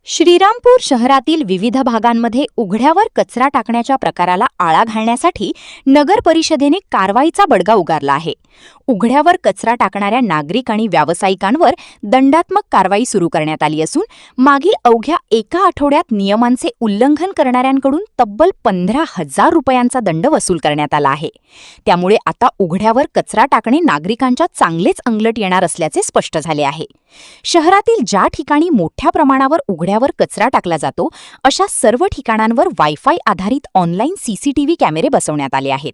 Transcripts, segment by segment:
श्रीरामपूर शहरातील विविध भागांमध्ये उघड्यावर कचरा टाकण्याच्या प्रकाराला आळा घालण्यासाठी नगर परिषदेने कारवाईचा बडगा उगारला आहे. उघड्यावर कचरा टाकणाऱ्या नागरिक आणि व्यावसायिकांवर दंडात्मक कारवाई सुरू करण्यात आली असून मागील अवघ्या एका आठवड्यात नियमांचे उल्लंघन करणाऱ्यांकडून तब्बल 15,000 रुपयांचा दंड वसूल करण्यात आला आहे. त्यामुळे आता उघड्यावर कचरा टाकणे नागरिकांच्या चांगलेच अंगलट येणार असल्याचे स्पष्ट झाले आहे. शहरातील ज्या ठिकाणी मोठ्या प्रमाणावर उघड्यावर कचरा टाकला जातो अशा सर्व ठिकाणांवर वायफाय आधारित ऑनलाईन सीसीटीव्ही कॅमेरे बसवण्यात आले आहेत.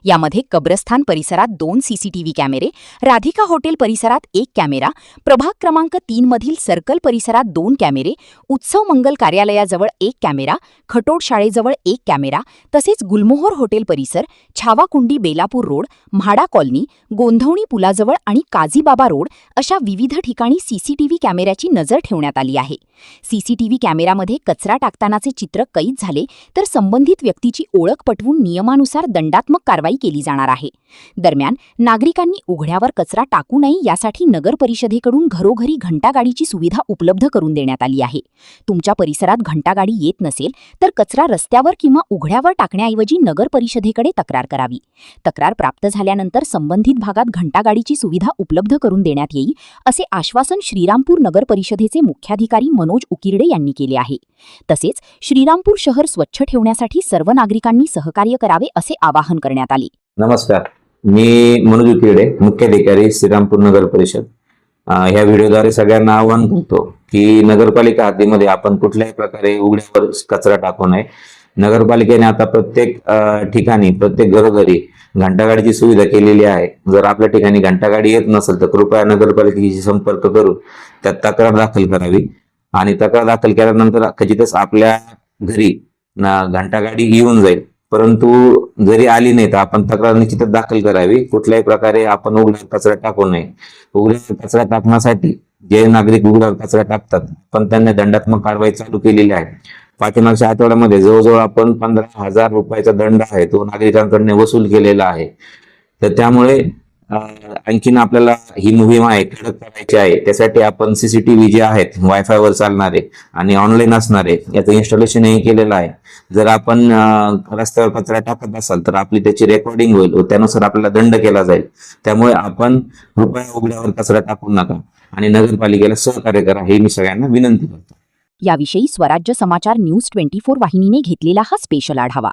यामध्ये कब्रस्थान परिसरात 2 सीसीटीव्ही कॅमेरे, राधिका हॉटेल परिसरात 1 कॅमेरा, प्रभाग क्रमांक 3 मधील सर्कल परिसरात 2 कॅमेरे, उत्सव मंगल कार्यालयाजवळ 1 कॅमेरा, खटोड शाळेजवळ 1 कॅमेरा, तसेच गुलमोहर हॉटेल परिसर, छावाकुंडी बेलापूर रोड, म्हाडा कॉलनी, गोंधवणी पुलाजवळ आणि काझीबाबा रोड अशा विविध ठिकाणी सीसीटीव्ही कॅमेऱ्याची नजर ठेवण्यात आली आहे. सीसीटीव्ही कॅमेऱ्यामध्ये कचरा टाकतानाचे चित्र कैद झाले तर संबंधित व्यक्तीची ओळख पटवून नियमानुसार दंडात्मक कारवाई केली जाणार आहे. दरम्यान नागरिकांनी उघड्यावर कचरा टाकू नये यासाठी नगर परिषदेकडून घरोघरी घंटागाडीची सुविधा उपलब्ध करून देण्यात आली आहे. तुमच्या परिसरात घंटागाडी येत नसेल तर कचरा रस्त्यावर किंवा उघड्यावर टाकण्याऐवजी नगर परिषदेकडे तक्रार करावी. तक्रार प्राप्त झाल्यानंतर संबंधित भागात घंटागाडीची सुविधा उपलब्ध करून देण्यात येईल असे आश्वासन श्रीरामपूर नगर परिषदेचे मुख्याधिकारी मनोज उकिरडे यांनी केले आहे. तसेच श्रीरामपूर शहर स्वच्छ ठेवण्यासाठी सर्व नागरिकांनी सहकार्य करावे असे आवाहन करण्यात आले. नमस्कार, मी मनोज उकिरडे, मुख्याधिकारी श्रीरामपूर नगर परिषद. ह्या व्हिडिओद्वारे सगळ्यांना आवाहन करतो की नगरपालिका हद्दीमध्ये आपण कुठल्याही प्रकारे उघड्यावर कचरा टाकू नये. नगरपालिकेने आता प्रत्येक ठिकाणी, प्रत्येक घरोघरी घंटागाडीची सुविधा केलेली आहे. जर आपल्या ठिकाणी घंटागाडी येत नसेल तर कृपया नगरपालिकेशी संपर्क करून त्यात तक्रार दाखल करावी आणि तक्रार दाखल केल्यानंतर खचितच आपल्या घरी घंटागाडी येऊन जाईल. परंतु जरी आली नाही तर आपण तक्रार निश्चितच दाखल करावी. कुठल्याही प्रकारे आपण उघड्यावर कचरा टाकू नये. उघड्यावर कचरा टाकण्यासाठी जे नागरिक उघड्यावर कचरा टाकतात पण त्यांना दंडात्मक कारवाई चालू केलेली आहे. पाठीमागच्या आठवड्यामध्ये जवळजवळ आपण 15,000 रुपयाचा दंड आहे तो नागरिकांकडून वसूल केलेला आहे. तर त्यामुळे आणखीन आपल्याला ही मोहीम आहे कडक करायची आहे. त्यासाठी आपण सीसीटीव्ही जे आहेत वायफायवर चालणारे आणि ऑनलाईन असणारे याचं इन्स्टॉलेशनही केलेलं आहे. जर आपण रस्त्यावर कचरा टाकत असाल तर आपली त्याची रेकॉर्डिंग होईल व त्यानुसार आपल्याला दंड केला जाईल. त्यामुळे आपण कृपया उघड्यावर कचरा टाकू नका आणि नगरपालिकेला सहकार्य करा हे मी सगळ्यांना विनंती करतो. याविषयी स्वराज्य समाचार न्यूज 24 वाहिनीने घेतलेला हा स्पेशल आढावा.